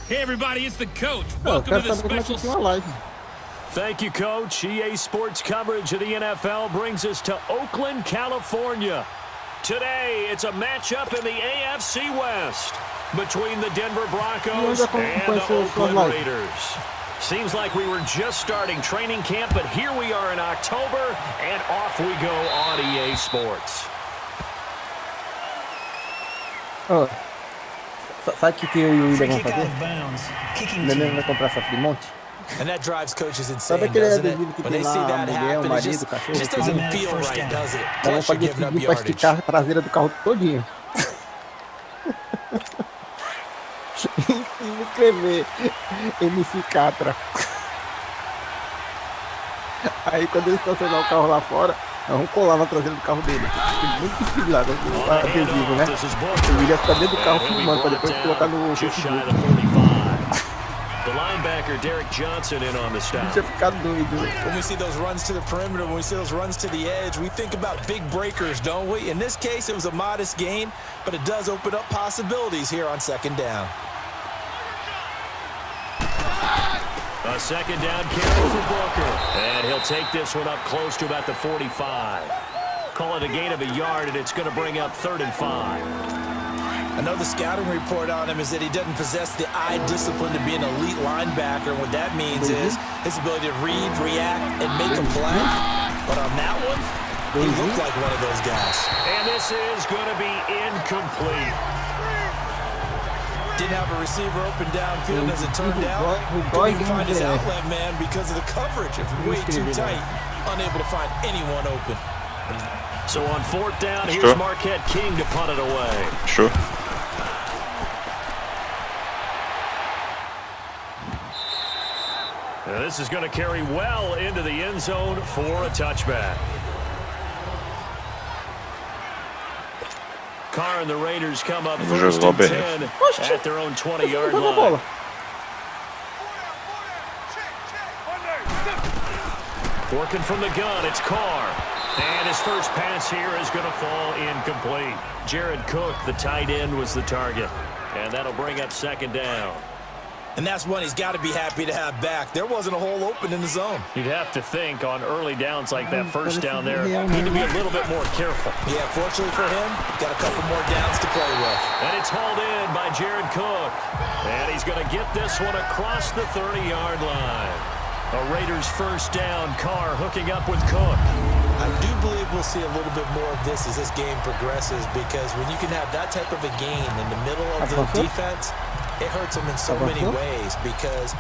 Hey everybody, it's the coach. Eu Welcome quero to the saber como é que special. tinha uma live. Thank you, Coach. EA Sports coverage of the NFL brings us to Oakland, California. Today, it's a matchup in the AFC West between the Denver Broncos and the Oakland Raiders. Seems like we were just starting training camp, but here we are in October, and off we go on EA Sports. Oh, sabe o que eu e o William vamos fazer? O Nenê vai comprar essa Frimonte. And that drives coaches Sabe insane, aquele doesn't it? adesivo que When tem they see lá a that mulher, o happen, it marido, o cachorro? just doesn't feel right, does it? Então Plus, vamos you're fazer esse giving up vídeo para yardage. esticar a traseira do carro todinho. E escrever MC Catra. Aí quando ele estacionar o carro lá fora, nós vamos colar na traseira do carro dele. Tem muito difícil lá, o adesivo, né? O William fica dentro do carro filmando para depois colocar no Facebook. The linebacker, Derek Johnson, in on the stop. Deixa eu ficar doido. When we see those runs to the perimeter, when we see those runs to the edge, we think about big breakers, don't we? In this case, it was a modest gain, but it does open up possibilities here on second down. A second down carry for Booker. And he'll take this one up close to about the 45. Call it a gain of a yard, and it's going to bring up 3rd and 5. Another scouting report on him is that he doesn't possess the eye discipline to be an elite linebacker. And what that means is his ability to read, react, and make a play. But on that one, he looked like one of those guys. And this is going to be incomplete. Didn't have a receiver open downfield as it turned out. Couldn't even find his outlet man because of the coverage. It was way too tight. Unable to find anyone open. So on 4th down, here's Marquette King to punt it away. Sure. Now this is going to carry well into the end zone for a touchback. Carr and the Raiders come up first and 10 at their own 20-yard line. Working from the gun, it's Carr. And his first pass here is going to fall incomplete. Jared Cook, the tight end, was the target. And that'll bring up 2nd down. And that's one he's got to be happy to have back. There wasn't a hole open in the zone. You'd have to think on early downs like that first down there, need to be a little bit more careful. Yeah, fortunately for him, got a couple more downs to play with. And it's hauled in by Jared Cook. And he's going to get this one across the 30-yard line. A Raiders first down, Carr hooking up with Cook. I do believe we'll see a little bit more of this as this game progresses, because when you can have that type of a gain in the middle of the defense, it hurts them in so many ways, because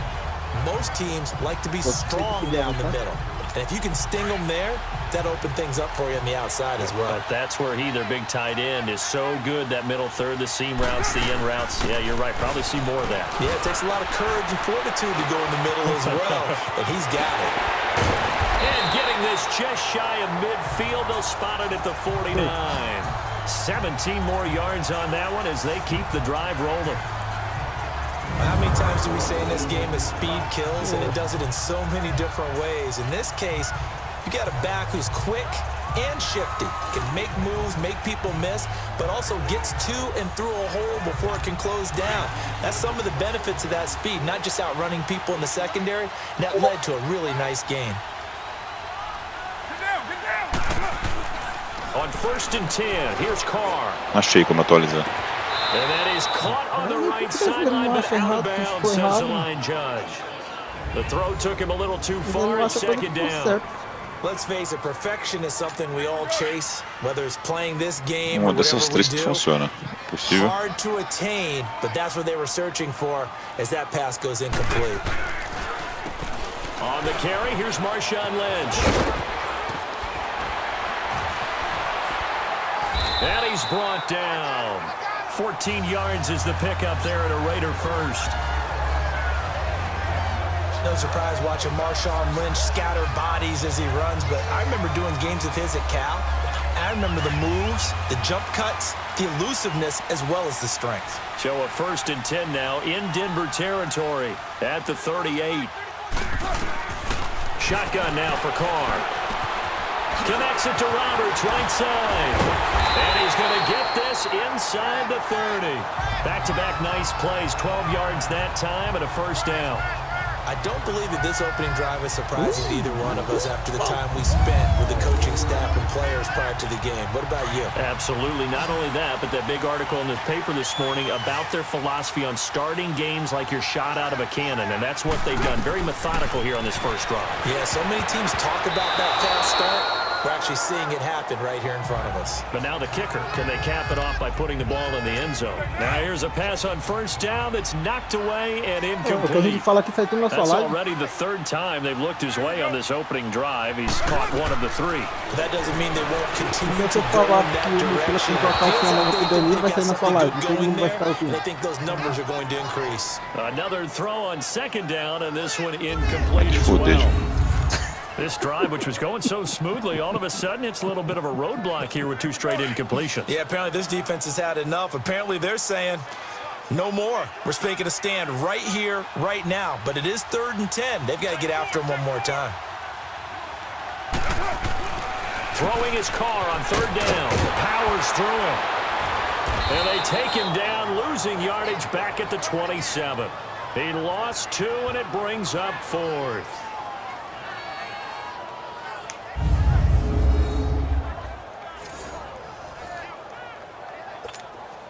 most teams like to be strong down the middle. And if you can sting them there, that opens things up for you on the outside as well. But that's where he, their big tight end, is so good, that middle third, the seam routes, the in routes. Yeah, you're right. Probably see more of that. Yeah, it takes a lot of courage and fortitude to go in the middle as well, and he's got it. And getting this just shy of midfield, they'll spot it at the 49. 17 more yards on that one as they keep the drive rolling. How many times do we say in this game that speed kills, and it does it in so many different ways? In this case, you got a back who's quick and shifty, can make moves, make people miss, but also gets to and through a hole before it can close down. That's some of the benefits of that speed, not just outrunning people in the secondary. And that led to a really nice game. On 1st and 10, here's Carr. Achei como atualizar. And that is caught on the right sideline, but out of bounds, says the line judge. The throw took him a little too far, it's 2nd down. Let's face it, perfection is something we all chase, whether it's playing this game or Uma dessas whatever we três que do. funciona. Possível. Hard to attain, but that's what they were searching for as that pass goes incomplete. On the carry, here's Marshawn Lynch. And he's brought down. 14 yards is the pickup there at a Raider first. No surprise watching Marshawn Lynch scatter bodies as he runs, but I remember doing games with his at Cal. I remember the moves, the jump cuts, the elusiveness, as well as the strength. So a 1st and 10 now in Denver territory at the 38. Shotgun now for Carr. Connects it to Roberts, right side. And he's going to get this this inside the 30. Back-to-back nice plays, 12 yards that time and a first down. I don't believe that this opening drive is surprising to either one of us after the time we spent with the coaching staff and players prior to the game. What about you? Absolutely. Not only that, but that big article in the paper this morning about their philosophy on starting games like you're shot out of a cannon, and that's what they've done. Very methodical here on this first drive. Yeah, so many teams talk about that fast start. We're actually seeing it happen right here in front of us. But now the kicker. Can they cap it off by putting the ball in the end zone? Now here's a pass on first down that's knocked away and incomplete. That's already the third time they've looked his way on this opening drive. He's caught one of the three. That doesn't mean they won't continue to go in that direction. It feels like they could get something good going there, and I think those numbers are going to increase. Another throw on second down, and this one incomplete as well. This drive, which was going so smoothly, all of a sudden it's a little bit of a roadblock here with two straight incompletions. Yeah, apparently this defense has had enough. Apparently they're saying no more. We're making a stand right here, right now. But it is 3rd and 10. They've got to get after him one more time. Throwing his car on 3rd down. Powers through him. And they take him down, losing yardage back at the 27. He lost 2, and it brings up 4th.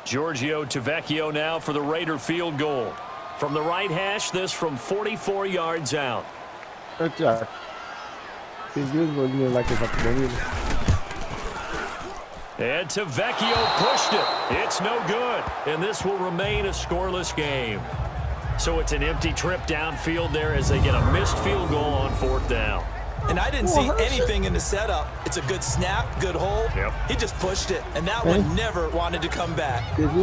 Giorgio Tavecchio now for the Raider field goal. From the right hash, this from 44 yards out. And Tavecchio pushed it. It's no good. And this will remain a scoreless game. So it's an empty trip downfield there as they get a missed field goal on 4th down. And I didn't see anything in the setup. It's a good snap, good hold. Yep. He just pushed it, and that one never wanted to come back. Now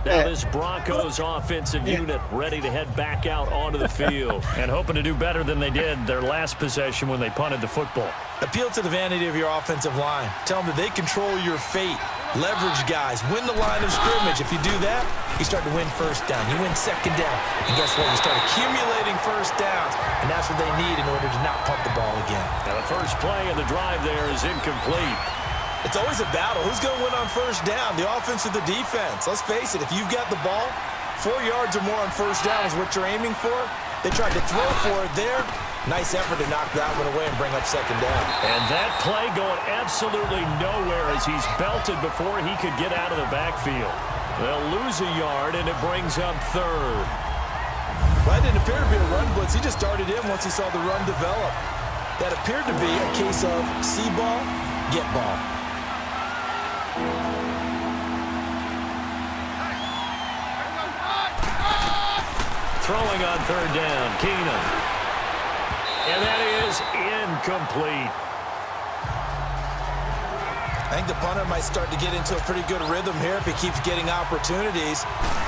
this Broncos offensive unit ready to head back out onto the field and hoping to do better than they did their last possession when they punted the football. Appeal to the vanity of your offensive line. Tell them that they control your fate. Leverage guys. Win the line of scrimmage. If you do that, you start to win first down. You win second down. And guess what? You start accumulating first downs. And that's what they need in order to not punt the ball again. Now the first play of the drive there is incomplete. It's always a battle. Who's going to win on first down? The offense or the defense? Let's face it. If you've got the ball, 4 yards or more on first down is what you're aiming for. They tried to throw for it there. Nice effort to knock that one away and bring up second down. And that play going absolutely nowhere as he's belted before he could get out of the backfield. They'll lose a yard, and it brings up 3rd. Well, that didn't appear to be a run blitz. He just started in once he saw the run develop. That appeared to be a case of see ball, get ball. Throwing on 3rd down, Keenum. And that is incomplete. I think the punter might start to get into a pretty good rhythm here if he keeps getting opportunities.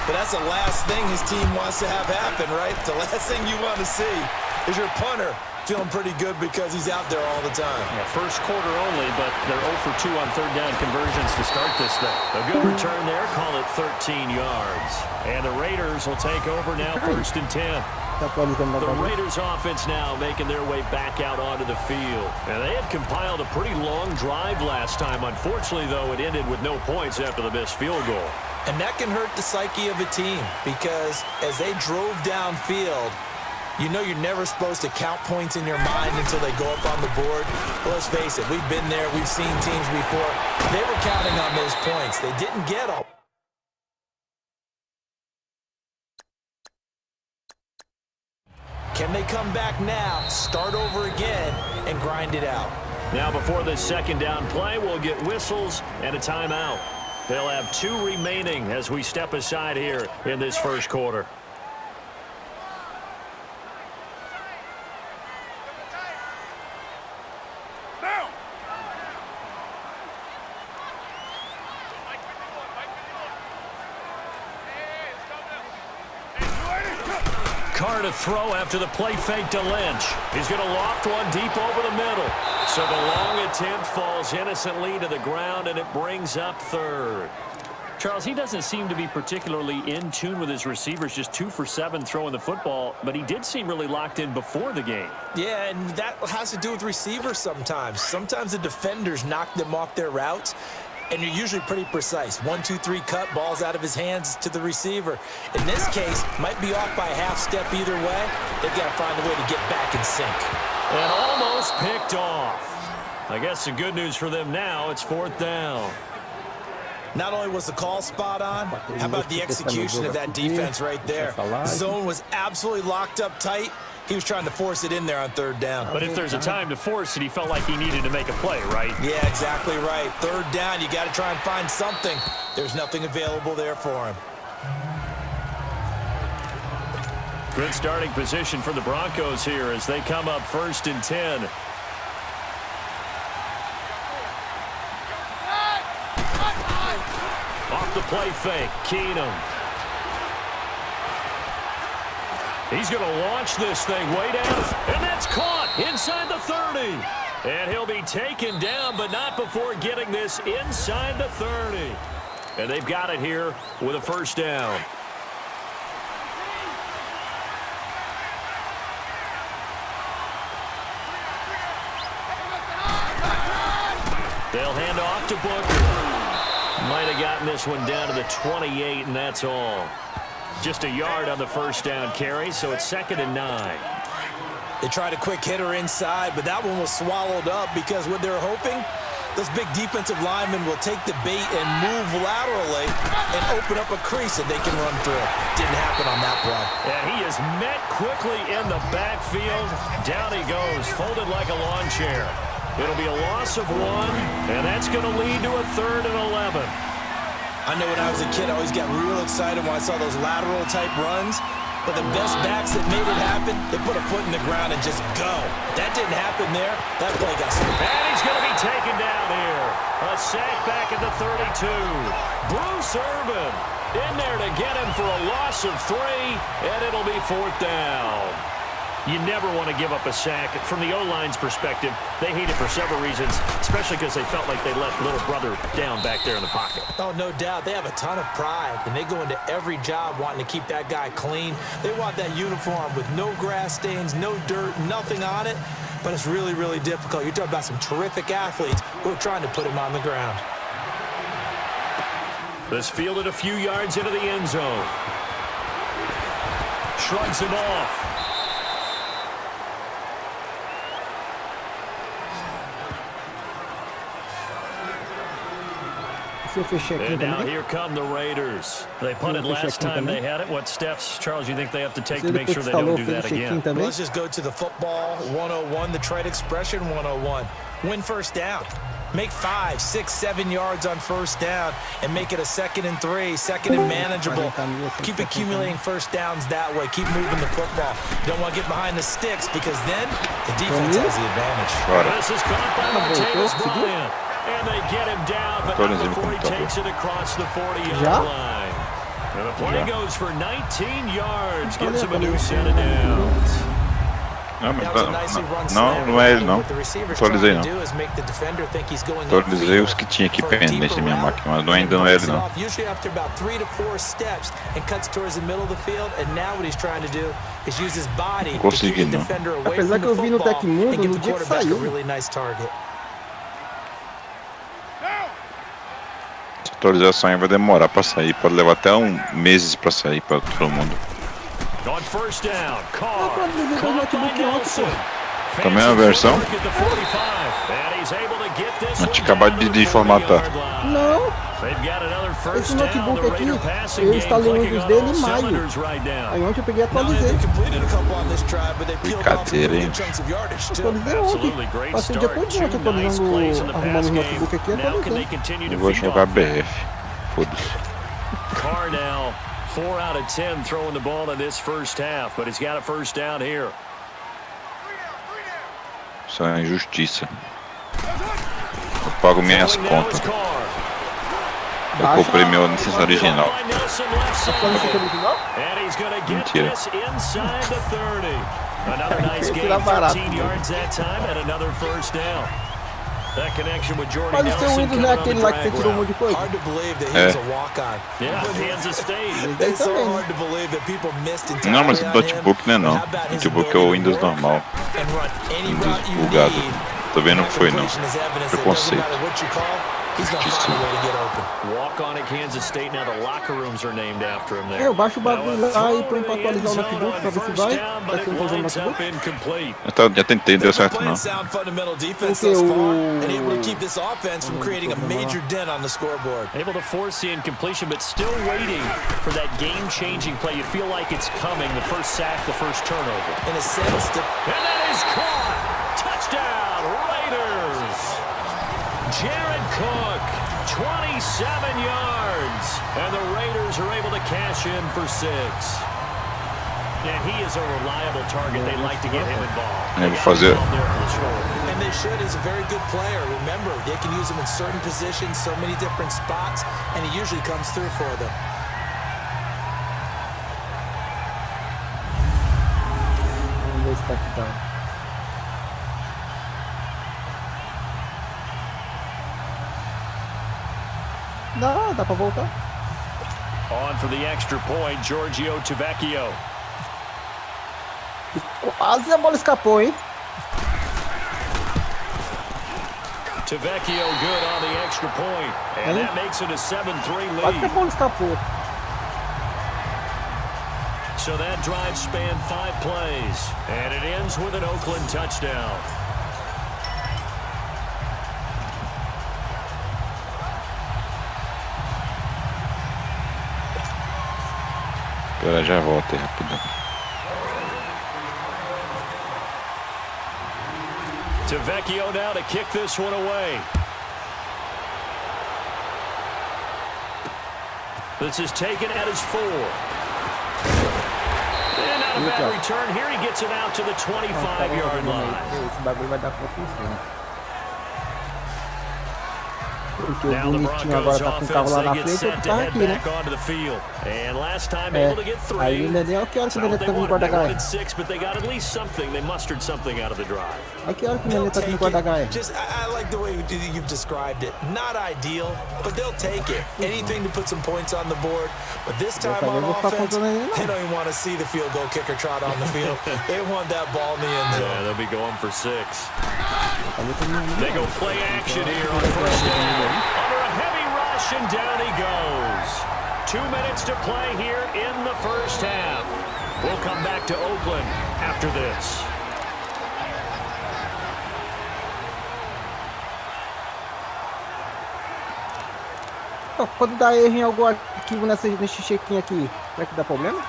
But that's the last thing his team wants to have happen, right? The last thing you want to see is your punter feeling pretty good because he's out there all the time. Yeah, first quarter only, but they're 0 for 2 on 3rd down conversions to start this thing. A good return there, call it 13 yards. And the Raiders will take over now 1st and 10. The Raiders offense now making their way back out onto the field. And they had compiled a pretty long drive last time. Unfortunately, though, it ended with no points after the missed field goal. And that can hurt the psyche of a team because as they drove downfield, you know you're never supposed to count points in your mind until they go up on the board. Well, let's face it, we've been there. We've seen teams before. They were counting on those points. They didn't get them. Can they come back now, start over again, and grind it out? Now before this second down play, we'll get whistles and a timeout. They'll have 2 remaining as we step aside here in this first quarter. Carr to throw after the play fake to Lynch. He's going to loft one deep over the middle. So the long attempt falls innocently to the ground, and it brings up 3rd. Charles, he doesn't seem to be particularly in tune with his receivers, just 2 for 7 throwing the football, but he did seem really locked in before the game. Yeah, and that has to do with receivers sometimes. Sometimes the defenders knock them off their routes, and you're usually pretty precise. 1, 2, 3 cut, balls out of his hands to the receiver. In this case, might be off by a half step either way. They've got to find a way to get back in sync. And almost picked off. I guess the good news for them now, it's 4th down. Not only was the call spot on, how about the execution of that defense right there? The zone was absolutely locked up tight. He was trying to force it in there on 3rd down. But if there's a time to force it, he felt like he needed to make a play, right? Yeah, exactly right. 3rd down, you got to try and find something. There's nothing available there for him. Good starting position for the Broncos here as they come up 1st and 10. Off the play fake, Keenum. He's going to launch this thing way down, and that's caught inside the 30. And he'll be taken down, but not before getting this inside the 30. And they've got it here with a 1st down. They'll hand off to Booker. Might have gotten this one down to the 28, and that's all. Just a yard on the 1st down carry, so it's 2nd and 9. They tried a quick hitter inside, but that one was swallowed up because what they're hoping, those big defensive linemen will take the bait and move laterally and open up a crease that they can run through. Didn't happen on that play. And he is met quickly in the backfield. Down he goes, folded like a lawn chair. It'll be a loss of 1, and that's going to lead to a 3rd and 11. I know when I was a kid, I always got real excited when I saw those lateral-type runs. But the best backs that made it happen, they put a foot in the ground and just go. That didn't happen there. That play got stopped. And he's going to be taken down here. A sack back at the 32. Bruce Irvin in there to get him for a loss of 3, and it'll be 4th down. You never want to give up a sack. From the O-line's perspective, they hate it for several reasons, especially because they felt like they let little brother down back there in the pocket. Oh, no doubt. They have a ton of pride, and they go into every job wanting to keep that guy clean. They want that uniform with no grass stains, no dirt, nothing on it, but it's really, really difficult. You're talking about some terrific athletes who are trying to put him on the ground. This fielded a few yards into the end zone. Shrugs him off. And now here come the Raiders. They punted last time they had it. What steps, Charles, you think they have to take to make sure they don't do that again? Well, let's just go to the football 101, the trade expression 101. Win 1st down. Make 5, 6, 7 yards on 1st down and make it a 2nd and 3, 2nd and manageable. Keep accumulating 1st downs that way. Keep moving the football. You don't want to get behind the sticks because then the defense has the advantage. This is caught by Martavis Bryant. And they get him down, but not before he takes it across the 40-yard line. And the play goes for 19 yards, gives him a new set of downs. Não é ele não. Atualizei não. Atualizei os que tinha aqui pendente na minha máquina, mas ainda não é ele não. Usually after about 3 to 4 steps and cuts towards the middle of the field, and now what he's trying to do is use his body to keep the defender away from the football and give the quarterback a really nice target. Atualização aí vai demorar para sair, pode levar até meses para sair para todo mundo. On 1st down, Carr, caught by Nelson. Também a versão. Mas tinha acabado de formatar. Não. Esse notebook aqui, eu instalei um dos dele em maio. Aí ontem eu peguei e atualizei. Brincadeira, hein? Atualizei ontem. Passei o dia todo aqui atualizando, arrumando os notebook aqui e atualizei. Eu vou jogar BF. Foda-se. Carr now 4 out of 10 throwing the ball in this 1st half, but he's got a 1st down here. Isso é injustiça. Eu pago minhas contas. Eu comprei meu licença original. Mentira. Another nice game, 13 yards that time, and another 1st down. That connection with Jordy Mas o seu Nelson Windows não é coming on aquele the lá que você drag tirou um route. monte de coisa? Hard to believe that he was a walk-on. Yeah, Kansas State. It's so hard to believe that people missed entirely Não, mas o on notebook não é him. não. How about O his notebook é o ability to Windows work normal. and run any Windows route you bugado. need? Também não foi não. Completion is evidence that doesn't Preconceito. matter what you call, he's gonna find a way to get open. Walk on at Kansas State. Now the locker rooms are named after him there. Eu baixo o bagulho lá e põe pra atualizar o notebook pra ver se vai. Pra que eu vou usar o notebook. Já tentei, deu certo não. Sound fundamental defense Okay, thus far, and able to keep this offense from creating a major dent on the scoreboard. Able to force the incompletion, but still waiting for that game-changing play. You feel like it's coming. The first sack, the first turnover. In a sense, And that is caught. Touchdown, Raiders. Jared Cook, 27 yards. And the Raiders are able to cash in for 6. And he is a reliable target. They like to get him involved. Ele fazer. and they should. He's a very good player. Remember, they can use him in certain positions, so many different spots, and he usually comes through for them. Vamos ver se tá aqui, tá. Dá pra voltar. On for the extra point, Giorgio Tavecchio. Quase a bola escapou, hein? Tavecchio good on the extra point, and that makes it a 7-3 Quase que a lead. bola escapou. So that drive spanned 5 plays, and it ends with an Oakland touchdown. Espera, já volta aí rapidão. Tavecchio now to kick this one away. This is taken at his 4. And not a bad return. Here he gets it out to the 25-yard line. Esse bagulho vai dar confusão. Porque o Now the bonitinho agora Broncos tá com o carro lá offense, na they get frente, set outro to carro head aqui, né? back onto the field. And last time able to get 3. Aí ainda nem é que hora que o Nenê tá vindo guarda They H. wanted 6, but they got at least something. They mustered something out of the drive. Aí que hora que o They'll Nenê tá vindo take guarda H. it. Just, I like the way you've described it. Not ideal, but they'll take it. Anything to put some points on the board. But this time on offense, they don't even want to see the field goal kicker trot on the field. They want that ball in the end zone. Yeah, they'll be going for 6. They go play action here on first down. Under a heavy rush, and down he goes. 2 minutes to play here in the first half. We'll come back to Oakland after this. Quando dá erro em algum arquivo nesse check-in aqui, será que dá problema?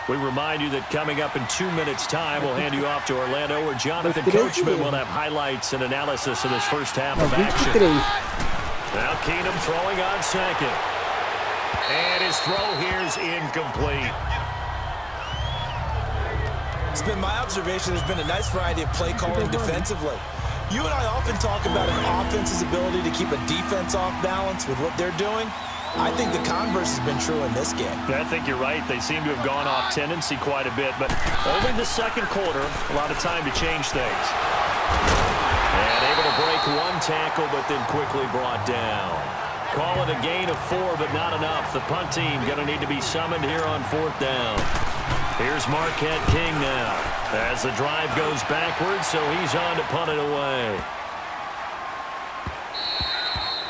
We remind you that coming up in 2 minutes' time, we'll hand you off to Orlando, where Jonathan Coachman will have highlights and analysis of this first half of action. 23. Now Keenum throwing on second. And his throw here is incomplete. It's been my observation there's been a nice variety of play calling defensively. You and I often talk about an offense's ability to keep a defense off balance with what they're doing. I think the converse has been true in this game. I think you're right. They seem to have gone off tendency quite a bit, but only the second quarter, a lot of time to change things. And able to break one tackle, but then quickly brought down. Call it a gain of 4, but not enough. The punt team going to need to be summoned here on 4th down. Here's Marquette King now as the drive goes backwards, so he's on to punt it away.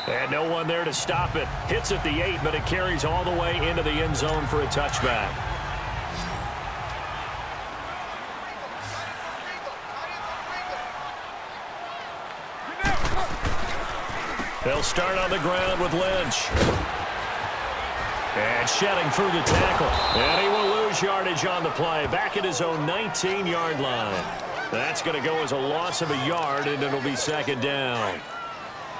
And no one there to stop it. Hits at the 8, but it carries all the way into the end zone for a touchback. They'll start on the ground with Lynch. And shedding through the tackle. And he will lose yardage on the play. Back at his own 19-yard line. That's going to go as a loss of a yard, and it'll be second down.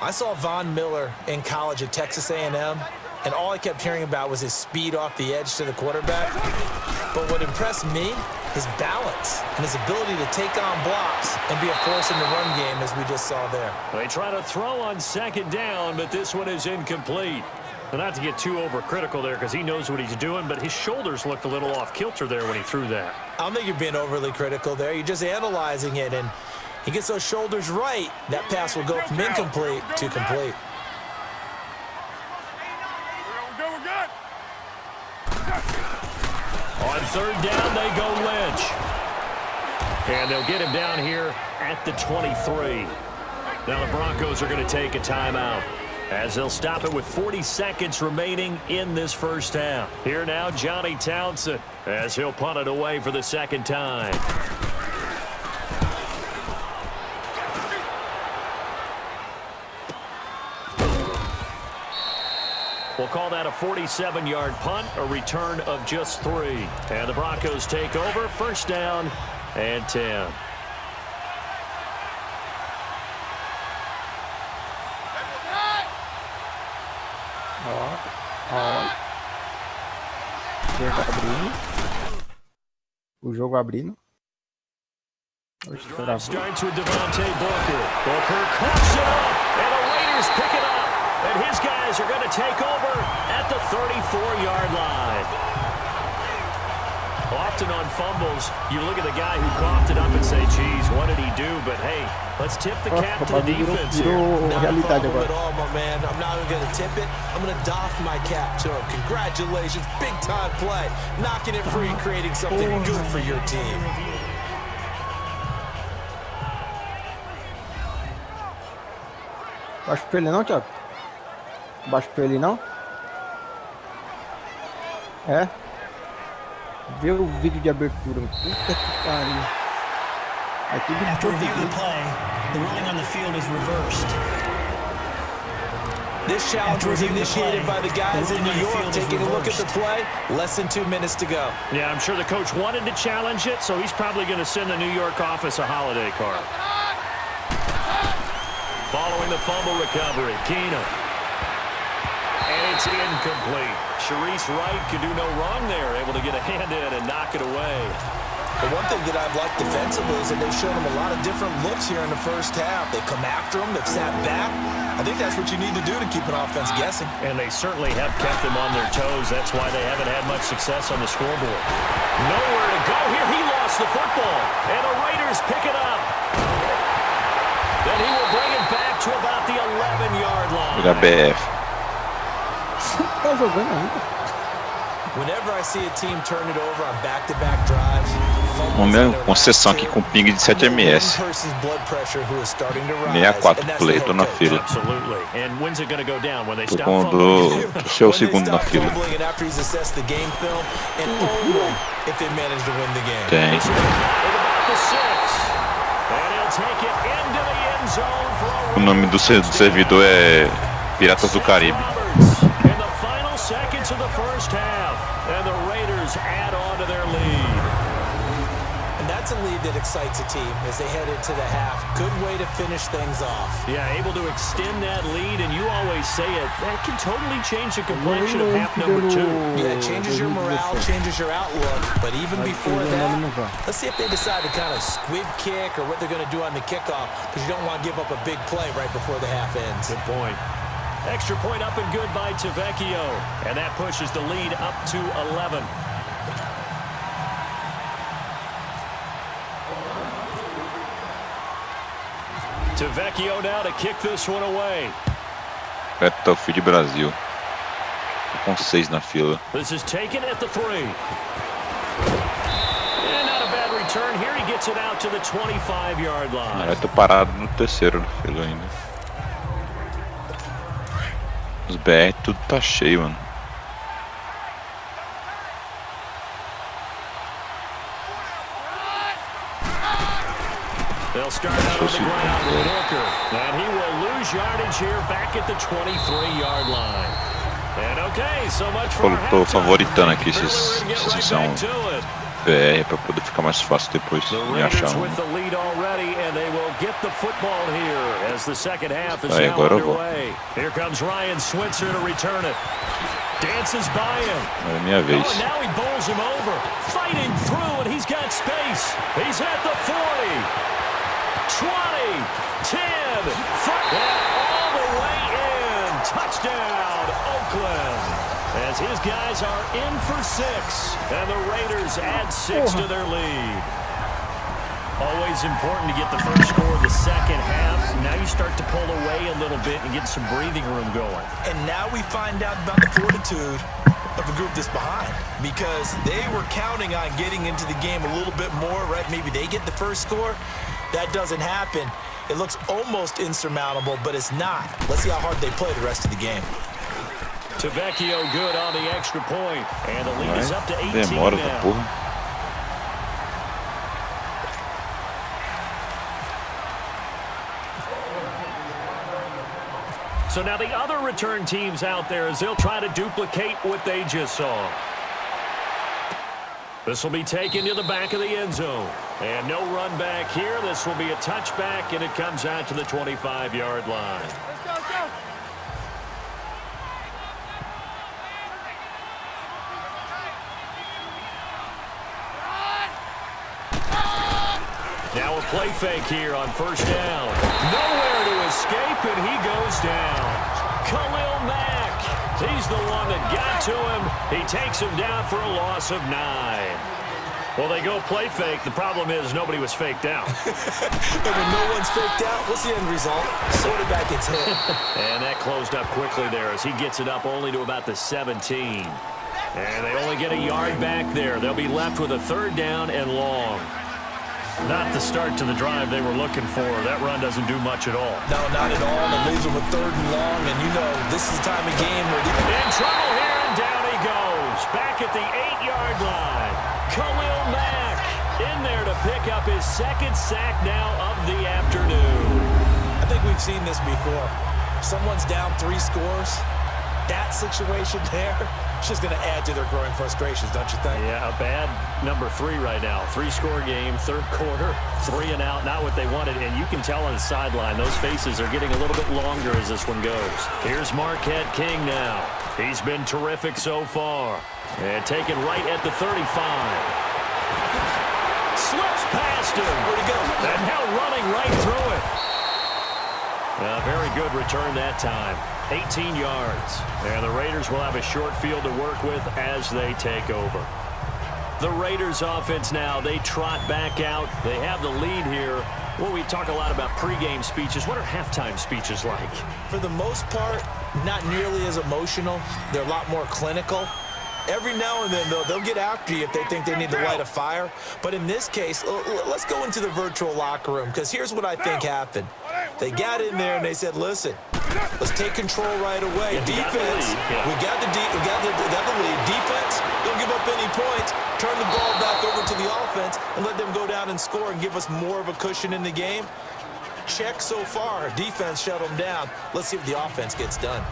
I saw Von Miller in college at Texas A&M, and all I kept hearing about was his speed off the edge to the quarterback. But what impressed me, his balance and his ability to take on blocks and be a force in the run game, as we just saw there. They try to throw on second down, but this one is incomplete. And not to get too overcritical there because he knows what he's doing, but his shoulders looked a little off kilter there when he threw that. I don't think you're being overly critical there. You're just analyzing it, and He gets those shoulders right. That pass will go from incomplete to complete. On third down, they go Lynch. And they'll get him down here at the 23. Now the Broncos are going to take a timeout, as they'll stop it with 40 seconds remaining in this first half. Here now, Johnny Townsend, as he'll punt it away for the second time. We'll call that a 47-yard punt, a return of just 3. And the Broncos take over, first down and 10. O jogo abrindo. Starts with Devontae Booker. Booker cuts it up, and the Raiders pick it up. And his guys are going to take over at the 34-yard line. Often on fumbles, you look at the guy who coughed it up and say, geez, what did he do? But hey, let's tip the cap to the defense here. Not a problem at all, my man. I'm not even going to tip it. I'm going to doff my cap to him. Congratulations, big-time play. Knocking it free and creating something good for your team. Baixo pra ele não, Thiago? Baixo pra ele não? É? Vê o vídeo de abertura. Puta que pariu. É tudo After review of the play, the ruling on the field is reversed. This challenge was initiated by the guys in New York. Taking a look at the play, less than 2 minutes to go. Yeah, I'm sure the coach wanted to challenge it, so he's probably going to send the New York office a holiday card. Following the fumble recovery, Keenum. And it's incomplete. Sharice Wright could do no wrong there, able to get a hand in and knock it away. The one thing that I've liked defensively is that they've shown him a lot of different looks here in the first half. They've come after him, they've sat back. I think that's what you need to do to keep an offense guessing. And they certainly have kept them on their toes. That's why they haven't had much success on the scoreboard. Nowhere to go here. He lost the football. And the Raiders pick it up. Then he will bring it back to about the 11-yard line. Da BF. Tá jogando ainda. Whenever I see a team turn it over on back-to-back drives, Uma minha concessão aqui com ping de 7 ms. 64 play, tô na fila. Tô com o seu segundo na fila. Tem. O nome do servidor é Piratas do Caribe. Seconds of the first half, and the Raiders add on to their lead. And that's a lead that excites a team as they head into the half. Good way to finish things off. Yeah, able to extend that lead, and you always say it, that can totally change the complexion of half number 2. Yeah, it changes your morale, changes your outlook, but even before that, let's see if they decide to kind of squib kick or what they're going to do on the kickoff, because you don't want to give up a big play right before the half ends. Good point. Extra point up and good by Tavecchio. And that pushes the lead up to 11. Tavecchio now to kick this one away. Battlefield Brasil. Tô com 6 na fila. This is taken at the 3. And not a bad return here. He gets it out to the 25-yard line. Eu tô parado no terceiro na fila ainda. Os BR tudo tá cheio, mano. They'll start out on the ground with Booker, and he will lose yardage here back at the 23-yard line. And okay, so much for our Tô halftime. favoritando aqui esses são BR pra poder ficar mais fácil depois me achar um. With the lead already, and they will get the football here as the second half is Aí, now agora eu vou. underway. Here comes Ryan Switzer to return it. Dances by him. É minha vez. Oh, and now he bowls him over. Fighting through, and he's got space. He's at the 40. 20, 10, 5, all the way in. Touchdown, Oakland. As his guys are in for 6, and the Raiders add 6 to their lead. Always important to get the first score of the second half. Now you start to pull away a little bit and get some breathing room going. And now we find out about the fortitude of the group that's behind, because they were counting on getting into the game a little bit more, right? Maybe they get the first score. That doesn't happen. It looks almost insurmountable, but it's not. Let's see how hard they play the rest of the game. Tavecchio good on the extra point, and the lead is up to 18 Memória da now. porra. So now the other return teams out there as they'll try to duplicate what they just saw. This will be taken to the back of the end zone. And no run back here. This will be a touchback, and it comes out to the 25-yard line. Now a play fake here on first down. Nowhere to escape, and he goes down. Khalil Mack. He's the one that got to him. He takes him down for a loss of 9. Well, they go play fake. The problem is nobody was faked out. And when no one's faked out, what's the end result? Quarterback gets hit. And that closed up quickly there as he gets it up only to about the 17. And they only get a yard back there. They'll be left with a third down and long. Not the start to the drive they were looking for. That run doesn't do much at all. No, not at all. And leaves them with third and long. And you know, this is the time of game where in trouble here, and down he goes. Back at the 8-yard line. Khalil Mack in there to pick up his second sack now of the afternoon. I think we've seen this before. If someone's down 3 scores, that situation there, it's just going to add to their growing frustrations, don't you think? Yeah, a bad number 3 right now. 3-score game, third quarter, 3 and out, not what they wanted. And you can tell on the sideline, those faces are getting a little bit longer as this one goes. Here's Marquette King now. He's been terrific so far. And taken right at the 35. Slips past him. Where'd he go? And now running right through it. A very good return that time. 18 yards. And the Raiders will have a short field to work with as they take over. The Raiders offense now, they trot back out. They have the lead here. Well, we talk a lot about pregame speeches. What are halftime speeches like? For the most part, not nearly as emotional. They're a lot more clinical. Every now and then, though, they'll get after you if they think they need to light a fire. But in this case, let's go into the virtual locker room, because here's what I think happened. They got in there and they said, listen, let's take control right away. Defense, we got the lead. Defense, don't give up any points. Turn the ball back over to the offense and let them go down and score and give us more of a cushion in the game. Check so far. Defense shut them down. Let's see if the offense gets done.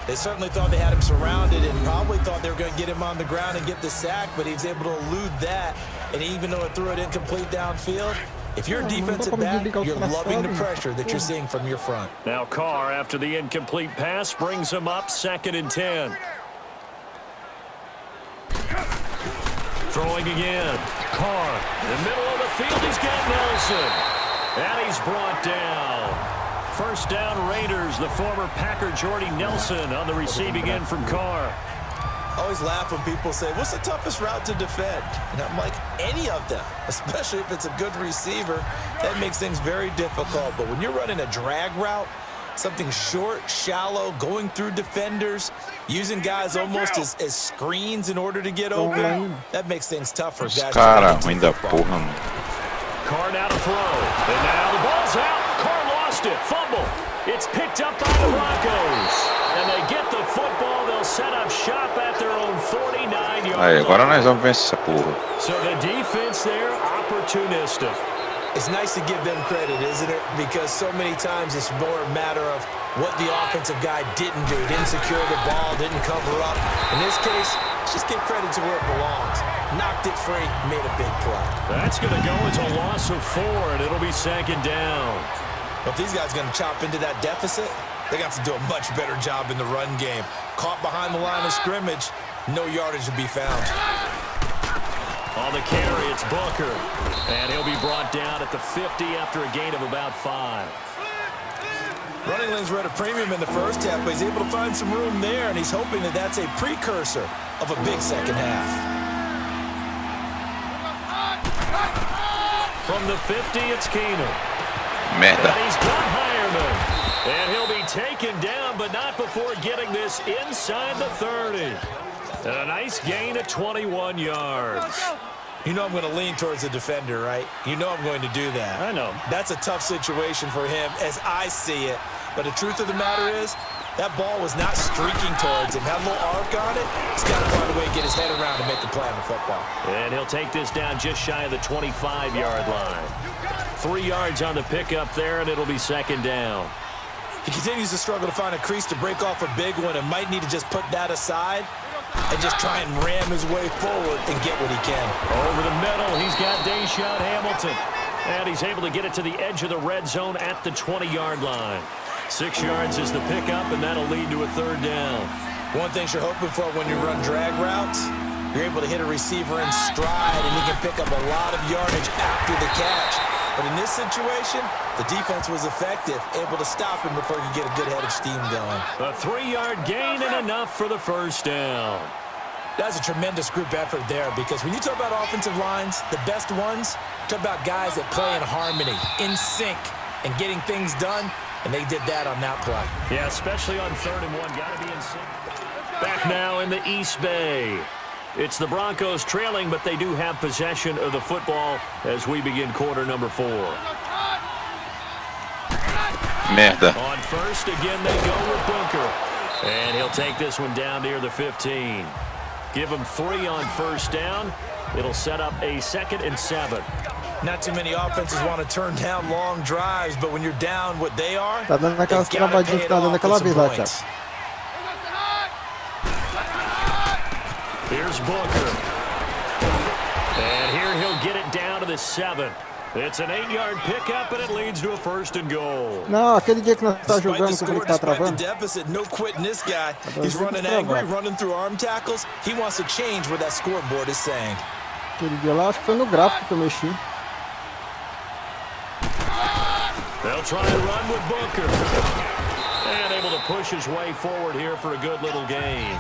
They certainly thought they had him surrounded and probably thought they were going to get him on the ground and get the sack, but he was able to elude that. And even though it threw it incomplete downfield, if you're a defensive back, you're loving the pressure that you're seeing from your front. Now Carr, after the incomplete pass, brings him up 2nd and 10. Throwing again. Carr, in the middle of the field, he's got Nelson. And he's brought down. First down Raiders, the former Packer Jordy Nelson on the receiving end from Carr. I always laugh when people say, what's the toughest route to defend? And I'm like, any of them, especially if it's a good receiver. That makes things very difficult. But when you're running a drag route, something short, shallow, going through defenders, using guys almost as screens in order to get open, that makes things tougher. Cara, ruim da porra, mano. Carr now to throw. And now the ball's out. Carr lost it. Fumble. It's picked up by the Broncos. And they get the football. They'll set up shop at their own 49-yard line. Aí, agora nós vamos vencer essa porra. So the defense there, opportunistic. It's nice to give them credit, isn't it? Because so many times it's more a matter of what the offensive guy didn't do. Didn't secure the ball, didn't cover up. In this case, let's just give credit to where it belongs. Knocked it free, made a big play. That's going to go as a loss of 4, and it'll be 2nd down. If these guys are going to chop into that deficit, they got to do a much better job in the run game. Caught behind the line of scrimmage, no yardage to be found. On the carry, it's Booker. And he'll be brought down at the 50 after a gain of about 5. Running lanes were at a premium in the first half, but he's able to find some room there, and he's hoping that that's a precursor of a big second half. From the 50, it's Keenan. Merda. And he's got Hireman. And he'll be taken down, but not before getting this inside the 30. A nice gain of 21 yards. You know I'm going to lean towards the defender, right? You know I'm going to do that. I know. That's a tough situation for him as I see it. But the truth of the matter is, that ball was not streaking towards him. Had a little arc on it. He's got to find a way to get his head around to make a play on the football. And he'll take this down just shy of the 25-yard line. 3 yards on the pickup there, and it'll be second down. He continues to struggle to find a crease to break off a big one and might need to just put that aside and just try and ram his way forward and get what he can. Over the middle, he's got Deshaun Hamilton. And he's able to get it to the edge of the red zone at the 20-yard line. 6 yards is the pickup, and that'll lead to a third down. One thing you're hoping for when you run drag routes, you're able to hit a receiver in stride, and he can pick up a lot of yardage after the catch. But in this situation, the defense was effective, able to stop him before he could get a good head of steam going. A 3-yard gain and enough for the first down. That's a tremendous group effort there, because when you talk about offensive lines, the best ones, talk about guys that play in harmony, in sync, and getting things done, and they did that on that play. Yeah, especially on 3rd and 1. Got to be in sync. Back now in the East Bay. It's the Broncos trailing, but they do have possession of the football as we begin quarter number 4. Merda. On first, again, they go with Bunker. And he'll take this one down near the 15. Give him 3 on first down. It'll set up a 2nd and 7. Not too many offenses want to turn down long drives, but when you're down what they are, Tá dando aquelas they've got to travadinhas pay que it tá dando off aquela with vez some lá, points. Thiago. Here's Bunker. And here he'll get it down to the 7. It's an 8-yard pickup, and it leads to a 1st and goal. Não, aquele dia que nós tá Despite the jogando, que eu falei score, que tá despite the travando. deficit, no quitting this guy. Agora He's tem que running travar. angry, running through arm tackles. He wants to change what that scoreboard is saying. Aquele dia lá, acho que foi no gráfico que eu mexi. They'll try and run with Bunker. And able to push his way forward here for a good little gain.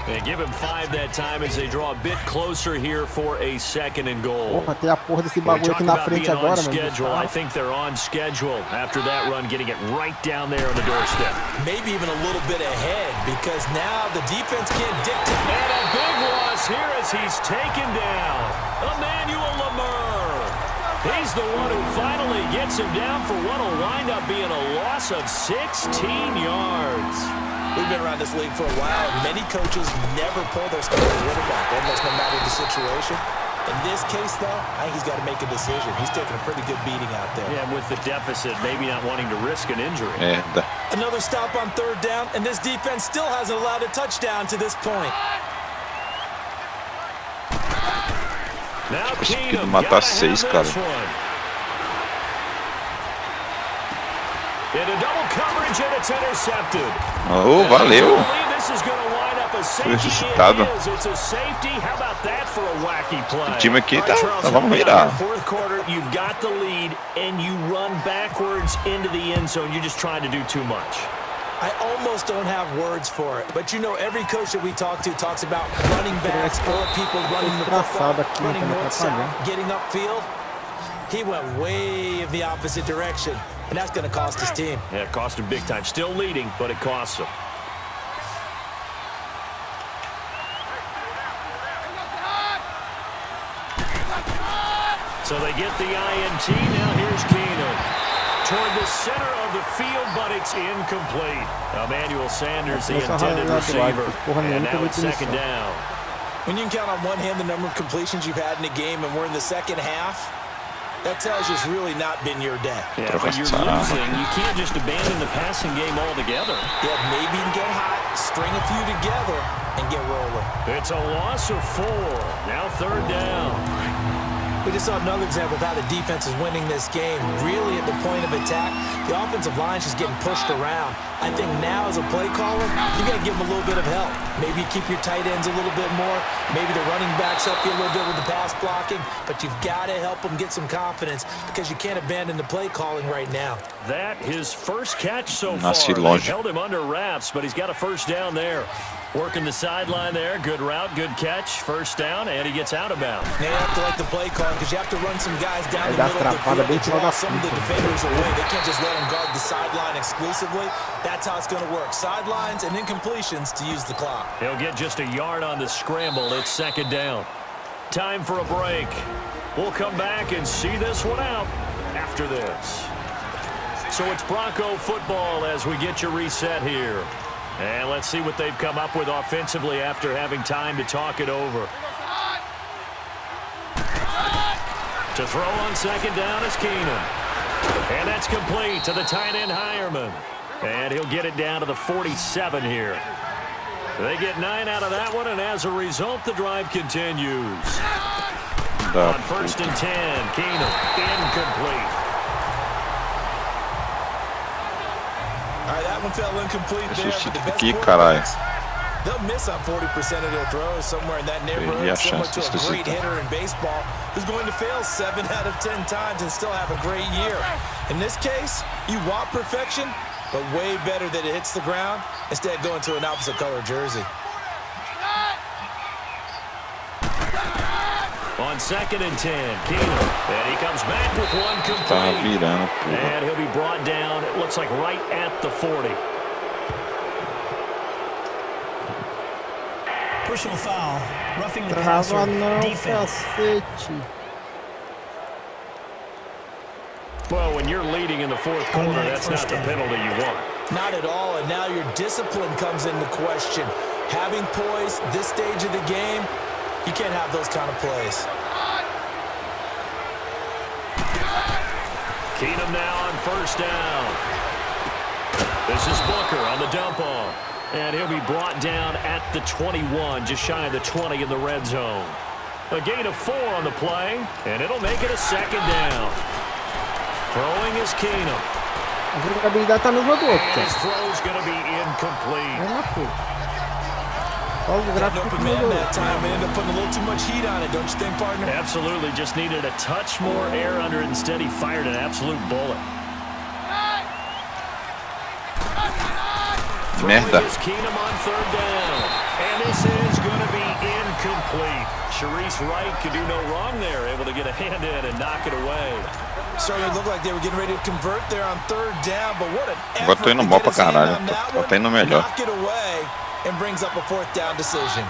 They give him 5 that time as they draw a bit closer here for a 2nd and goal. Porra, tem a porra desse We bagulho talk aqui na about frente being on agora, mano. schedule. I think they're on schedule after that run, getting it right down there on the doorstep. Maybe even a little bit ahead, because now the defense can't dictate. And a big loss here as he's taken down. Emmanuel Lamar. He's the one who finally gets him down for what will wind up being a loss of 16 yards. We've been around this league for a while, and many coaches never pull their starting quarterback, almost no matter the situation. In this case, though, I think he's got to make a decision. He's taking a pretty good beating out there. Yeah, with the deficit, maybe not wanting to risk an injury. Merda. Another stop on 3rd down, and this defense still hasn't allowed a touchdown to this point. Now Conseguindo Keenum, matar gotta 6, have cara. this one. Into double coverage, and it's intercepted. Oh, valeu. This is going to wind up a safety. Ressuscitado. It is. It's a safety. How about that for a wacky play? O time aqui All tá, right, Charles, vamos now virar. in the 4th quarter, you've got the lead, and you run backwards into the end zone. You're just trying to do too much. I almost don't have words for it, but you know every coach that we talk to talks about running backs or people running the football, running north-south, getting upfield. He went way in the opposite direction, and that's going to cost his team. Yeah, it cost him big time. Still leading, but it costs him. So they get the INT. Now here's Keenum. Toward the center of the field, but it's incomplete. Emmanuel Sanders, the intended receiver. And now it's 2nd down. When you can count on one hand the number of completions you've had in a game, and we're in the 2nd half, that tells you it's really not been your day. Yeah, but you're losing. You can't just abandon the passing game altogether. Yeah, maybe you can get hot, string a few together, and get rolling. It's a loss of 4. Now 3rd down. We just saw another example of how the defense is winning this game. Really at the point of attack, the offensive line is just getting pushed around. I think now as a play caller, you got to give them a little bit of help. Maybe keep your tight ends a little bit more. Maybe the running backs help you a little bit with the pass blocking. But you've got to help them get some confidence because you can't abandon the play calling right now. That his first catch so far. Nasci They longe. held him under wraps, but he's got a 1st down there. Working the sideline there. Good route, good catch. First down, and he gets out of bounds. They have to like the play call because you have to run some guys down the middle of the field to draw some of the defenders away. They can't just let them guard the sideline exclusively. That's how it's going to work. Sidelines and incompletions to use the clock. He'll get just a yard on the scramble. It's second down. Time for a break. We'll come back and see this one out after this. So it's Bronco football as we get you reset here. And let's see what they've come up with offensively after having time to talk it over. To throw on second down is Keenum. And that's complete to the tight end Hireman. And he'll get it down to the 47 here. They get 9 out of that one, and as a result, the drive continues. On first and 10, Keenum incomplete. All right, that one fell incomplete there, but the best Aqui, quarterbacks, they'll miss on 40% of their throws somewhere in that neighborhood, similar to a great hitter in baseball who's going to fail 7 out of 10 times and still have a great year. In this case, you want perfection, but way better that it hits the ground instead of going to an opposite color jersey. On second and 10, Keenum. And he comes back with one complete. And he'll be brought down, it looks like right at the 40. Personal foul. Roughing the passer. Defense. Well, when you're leading in the fourth quarter, that's not the penalty you want. Not at all, and now your discipline comes into question. Having poise this stage of the game, you can't have those kind of plays. Keenum now on first down. This is Booker on the dump off. And he'll be brought down at the 21, just shy of the 20 in the red zone. A gain of 4 on the play, and it'll make it a second down. Throwing is Keenum. And his throw's going to be incomplete. Got an open man that time and ended up putting a little too much heat on it, don't you think, partner? Absolutely, just needed a touch more air under it. Instead, he fired an absolute bullet. Merda. Keenum on third down, and this is going to be incomplete. Sharice Wright could do no wrong there, able to get a hand in and knock it away. Certainly looked like they were getting ready to convert there on third down, but what an Agora tô effort indo to mal get pra his hand caralho. on that Tô one, até indo melhor. knock it away, and brings up a fourth down decision.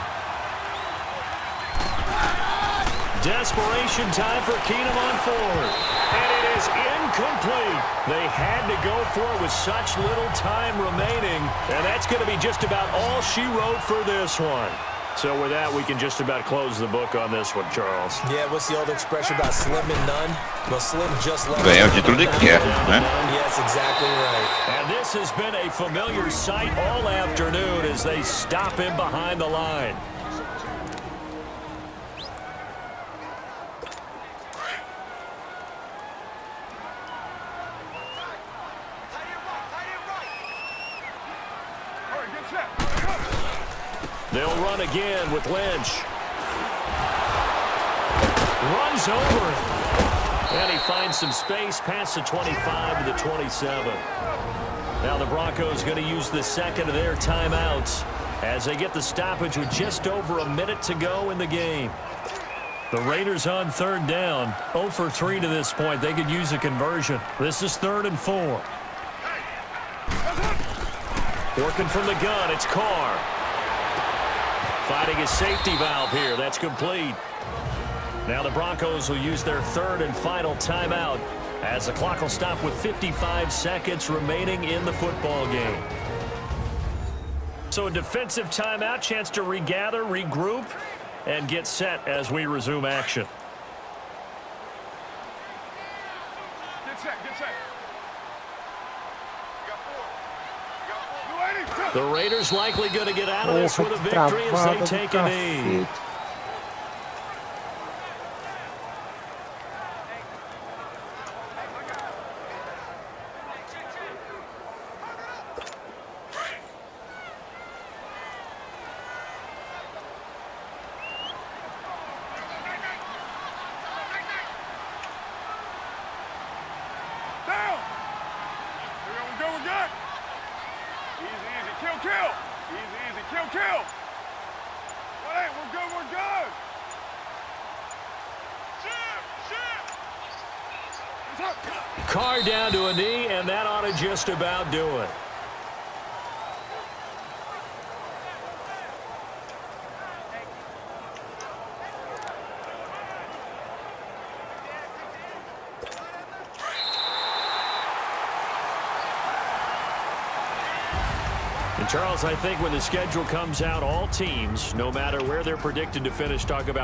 Desperation time for Keenum on fourth. And it is incomplete. They had to go for it with such little time remaining. And that's going to be just about all she wrote for this one. So with that, we can just about close the book on this one, Charles. Yeah, what's the old expression about slim and none? Well, slim just left. Ganhou o título de guerra, né? Yes, exactly right. And this has been a familiar sight all afternoon as they stop him behind the line. They'll run again with Lynch. Runs over it. And he finds some space past the 25 to the 27. Now the Broncos going to use the second of their timeouts as they get the stoppage with just over a minute to go in the game. The Raiders on third down. 0 for 3 to this point. They could use a conversion. This is 3rd and 4. Working from the gun, it's Carr. Finding his safety valve here. That's complete. Now the Broncos will use their 3rd and final timeout as the clock will stop with 55 seconds remaining in the football game. So a defensive timeout, chance to regather, regroup, and get set as we resume action. Get set, get set. The Raiders likely going to get out of this with a victory as they take a knee. Down. Here we go, we good. Easy, easy, kill, kill. Easy, easy, kill, kill. hard down to a knee, and that ought to just about do it. And Charles, I think when the schedule comes out, all teams, no matter where they're predicted to finish, talk about